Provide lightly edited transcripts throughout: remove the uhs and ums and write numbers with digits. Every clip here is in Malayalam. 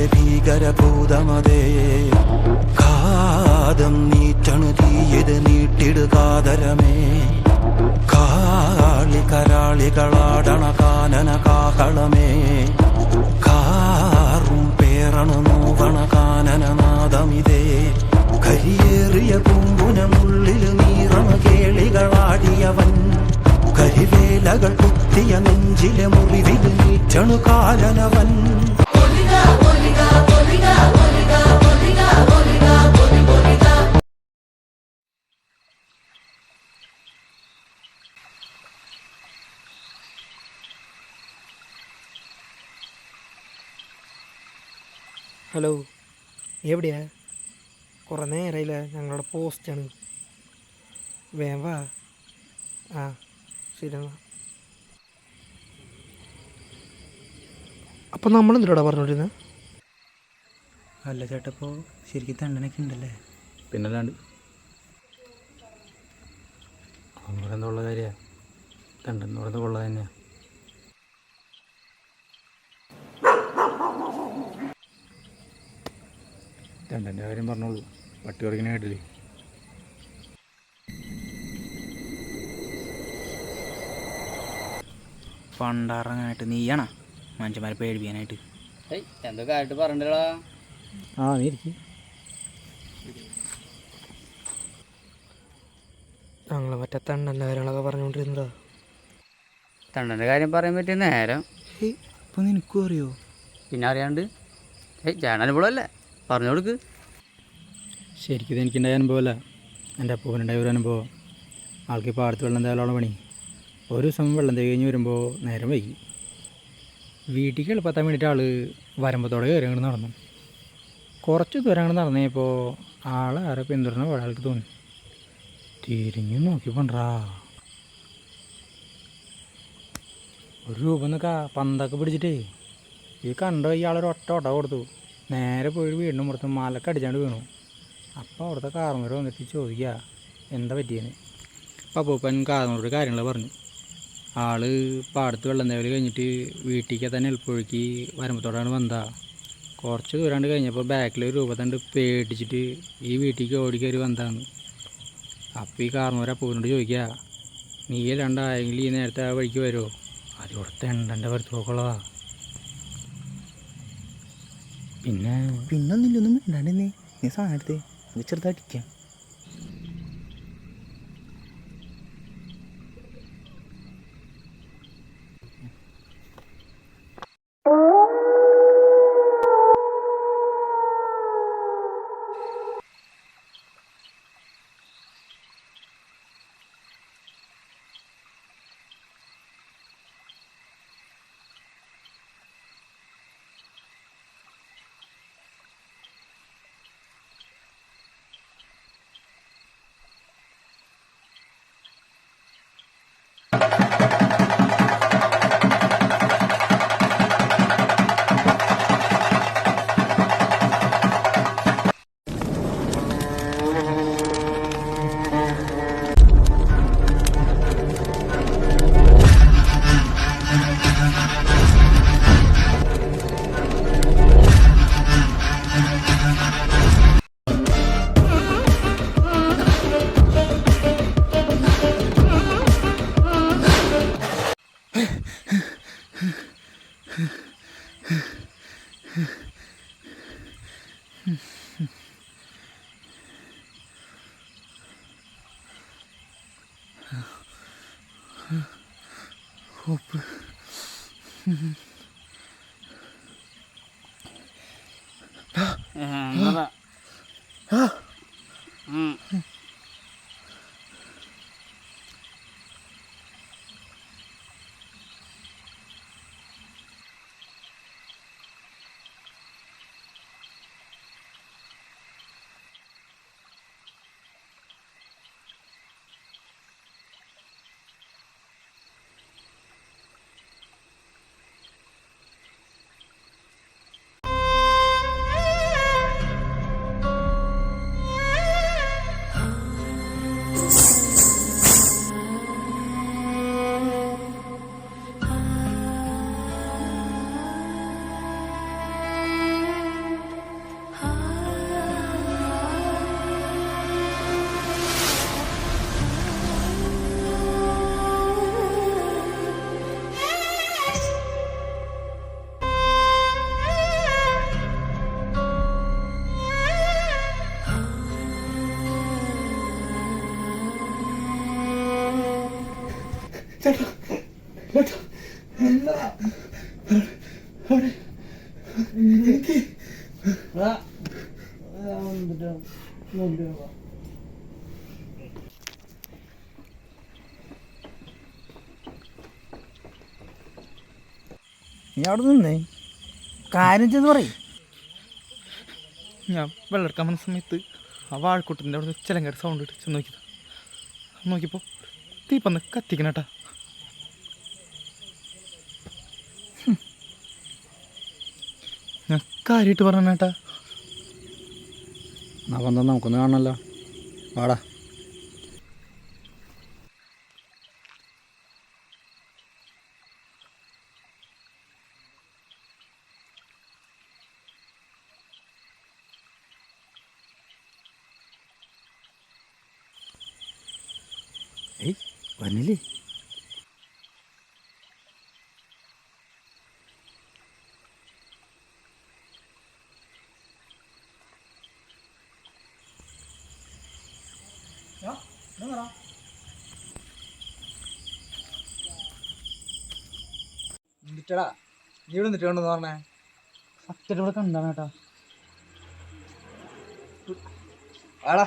കാട്ടിലെ ഭീകരഭൂതമതേ കാതം നീറ്റണു തീയത് നീട്ടിടുകാതരമേ കാളി കരാളികളാടണ കാനന കാഹളമേ കാറും പേറണു നോവണ കാനനനാദമിതേ കരിയേറിയ പൂമ്പുനമുള്ളിൽ നീറണ കേളികളാടിയവൻ കരിവേലകൾ കുത്തിയ നെഞ്ചിലെ മുറിവിൽ നീറ്റണു കാലനവൻ. ഹലോ, എവിടെയാ? കുറേ നേരമായില്ല, ഞങ്ങളുടെ പോസ്റ്റാണ്. വേഗം വാ. ആ ശരി എന്നാ. അപ്പം നമ്മളെന്തിനാടാ പറഞ്ഞോണ്ടിരുന്നത്? അല്ല ചേട്ടാ, ഇപ്പോൾ ശരിക്കും തണ്ടനൊക്കെ ഉണ്ടല്ലേ? പിന്നല്ലാണ്ട് അങ്ങനെ എന്തുള്ള കാര്യമാണ്. തണ്ടെന്ന് പറയുന്നത് കൊള്ള തന്നെയാണ്. തണ്ടൻ്റെ കാര്യം പറഞ്ഞോളൂ, പട്ടി കുറയ്ക്കുന്ന കേട്ടില്ലേ? പണ്ടാറങ്ങാനായിട്ട് നീയാണോ മനുഷ്യന്മാരെ പേടിപ്പിക്കാനായിട്ട്? എന്തൊക്കെ ആയിട്ട് പറഞ്ഞിട്ടാ? ആ നീ ഇരിക്കും. ഞങ്ങൾ മറ്റേ തണ്ണൻ്റെ കാര്യങ്ങളൊക്കെ പറഞ്ഞുകൊണ്ടിരുന്നതാ. തണ്ണൻ്റെ കാര്യം പറയാൻ പറ്റിയ നേരം ഇപ്പം നിനക്കും അറിയോ? പിന്നെ അറിയാണ്ട് ചേട്ടനുമ്പോഴല്ലേ പറഞ്ഞു കൊടുക്ക്. ശരിക്കും എനിക്കുണ്ടായ അനുഭവമല്ല, എൻ്റെ അപ്പൂപ്പനുണ്ടായ ഒരു അനുഭവം. ആൾക്ക് പാടത്ത് വെള്ളം തേയാലുള്ള പണി. ഒരു ദിവസം വെള്ളം തികഞ്ഞ് വരുമ്പോൾ നേരം വൈകി. വീട്ടിലേക്ക് എളുപ്പത്താൻ വേണ്ടിയിട്ട് ആൾ വരമ്പത്തോടെ കയറി അങ്ങോട്ട് നടന്നു. കുറച്ച് ദൂരം അങ്ങോട്ട് നടന്നു കഴിഞ്ഞപ്പോൾ ആളാരെ പിന്തുടർന്ന പോലെ ആൾക്ക് തോന്നി. തിരിഞ്ഞു നോക്കി പണ്ടാ ഒരു രൂപ എന്നൊക്കെ പന്തൊക്കെ പിടിച്ചിട്ടേ ഈ കണ്ടോ ഇയാളൊരു ഒട്ട കൊടുത്തു. നേരെ പോയി വീടിന് പുറത്ത് മലക്ക് അടിച്ചാണ്ട് വീണു. അപ്പോൾ അവിടുത്തെ കാർന്നൂർ വന്നിട്ട് ചോദിക്കുക എന്താ പറ്റിയെന്ന്. അപ്പോൾ അപ്പൂപ്പൻ കാർന്നൂർ കാര്യങ്ങൾ പറഞ്ഞു. ആള് പാടത്ത് വെള്ളം തേവൽ കഴിഞ്ഞിട്ട് വീട്ടിലേക്ക് തന്നെ എളുപ്പമൊഴുക്കി വരുമ്പത്തോടാണ് വന്നതാ. കുറച്ച് ദൂരാണ്ട് കഴിഞ്ഞപ്പോൾ ബാക്കിൽ ഒരു രൂപത്തണ്ട് പേടിച്ചിട്ട് ഈ വീട്ടിലേക്ക് ഓടിക്കയറി വന്നതാണ്. അപ്പോൾ ഈ കാർന്നൂർ അപ്പൂപ്പനോട് ചോദിക്കുക, നീ രണ്ടായെങ്കിൽ ഈ നേരത്തെ ആ വഴിക്ക് വരുമോ? അതിവിടുത്തെ എണ്ണൻ്റെ വരുത്തോക്കുള്ളതാ. പിന്നൊന്നില്ലൊന്നും മിണ്ടാണ്ടെന്നേ. നീ സാധനം എടുത്തേ, അത് ചെറുതായിട്ടിരിക്കാം. നീ അവിടെ നിന്നേ കാര്യം ചെന്ന് പറയും. ഞാൻ വെള്ളമെടുക്കാൻ വന്ന സമയത്ത് ആ വാഴക്കൂട്ടത്തിൻ്റെ അവിടെ നിന്ന് ചിലങ്കര സൗണ്ട് ഇട്ട് ചെന്ന് നോക്കിയപ്പോൾ തീപ്പന്ന് കത്തിക്കണേട്ടാ. ഞാൻ കാര്യമായിട്ട് പറഞ്ഞേട്ടാ. എന്നാ വന്നാൽ നമുക്കൊന്ന് കാണണമല്ലോ. വാടാ. ഏയ് വന്നില്ലേ? എന്നിട്ടാ നീ ഇവിടെ നിന്നിട്ട് കണ്ടെന്ന് പറഞ്ഞേ. സത്യം ഇവിടെ കണ്ടാണ് കേട്ടാ. ആടാ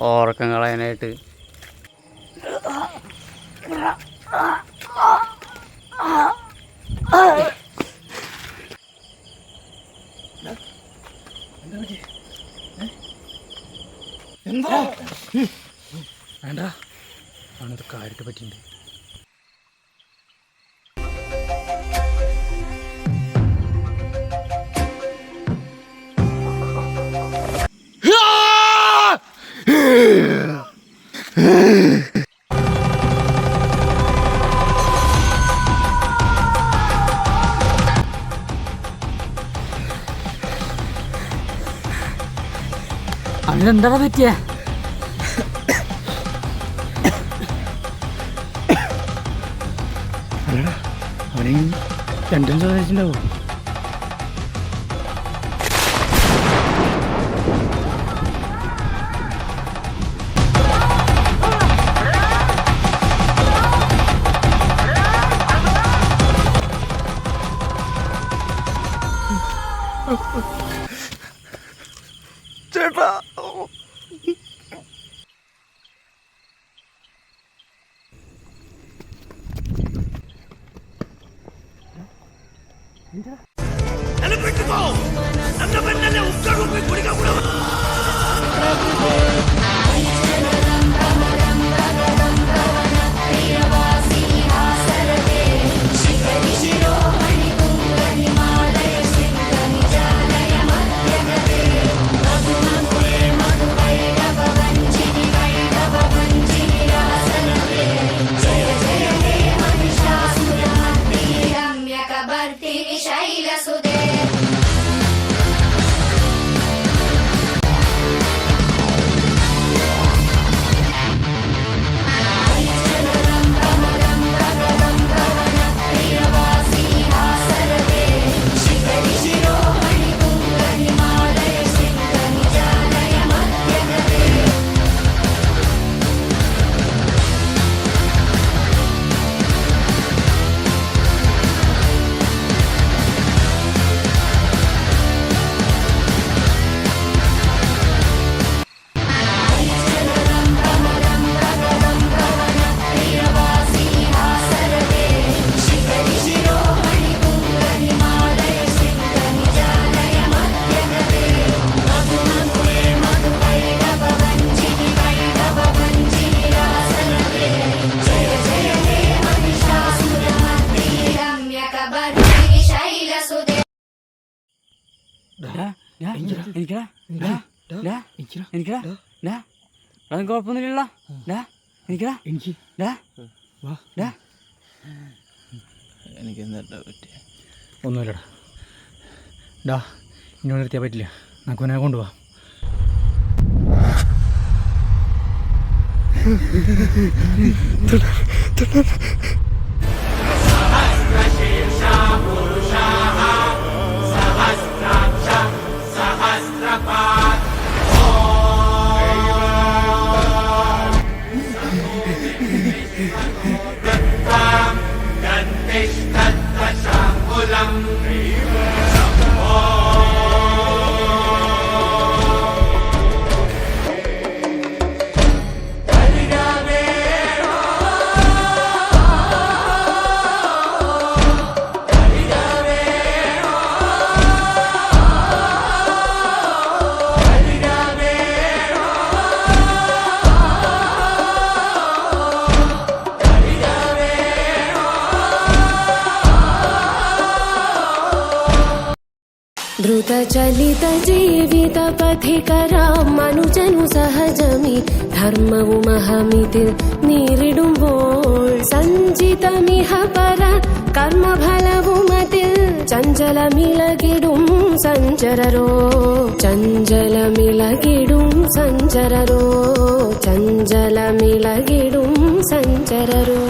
ഓർക്കം കളയാനായിട്ട് എന്താ വേണ്ട, അവനത് കാര്യമായിട്ട് പറ്റിയിട്ടുണ്ട്. അതിനെന്താ പറ്റിയേ? അല്ലടാ, അവനെ രണ്ടും ചോദിച്ചിട്ടുണ്ടാവും. ചേട്ടാ കുഴപ്പമൊന്നുമില്ലല്ലോ. എനിക്കടാ എനിക്ക് വാ എനിക്ക് എന്താ പറ്റിയ? ഒന്നുമില്ലടാ. ഡാ, ഇനി നിർത്തിയാൽ പറ്റില്ല. നമുക്ക് അവനെ കൊണ്ടുപോവാ. ദ്രുതചലിത ജീവിത പഥികരാം മനുജനു സഹജമി ധർമ്മവുമഹമിതിൽ നേരിടുമ്പോൾ സഞ്ചിതമിഹ പര കർമ്മഫലവുമതിൽ ചഞ്ചലമിളകിടും സഞ്ചരരോ ചഞ്ചലമിളകിടും സഞ്ചരരോ ചഞ്ചലമിളകിടും സഞ്ചരരോ